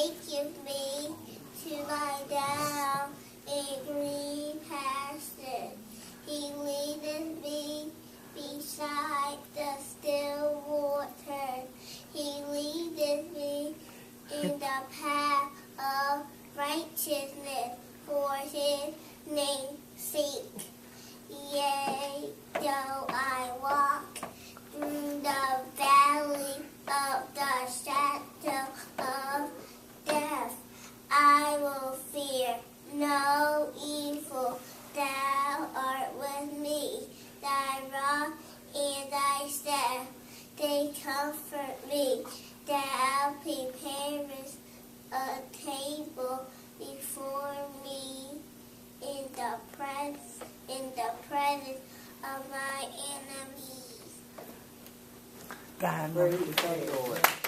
maketh me to lie down in green pastures. He leadeth me beside the still waters. He leadeth me in the path of righteousness for his name's sake. Yea, though I walk through the valley of the shadow of death, I will fear no evil. Thou art with me, thy rod and thy staff, they comfort me. Thou preparest a table before me in the presence of my enemies. God, Praise the Lord.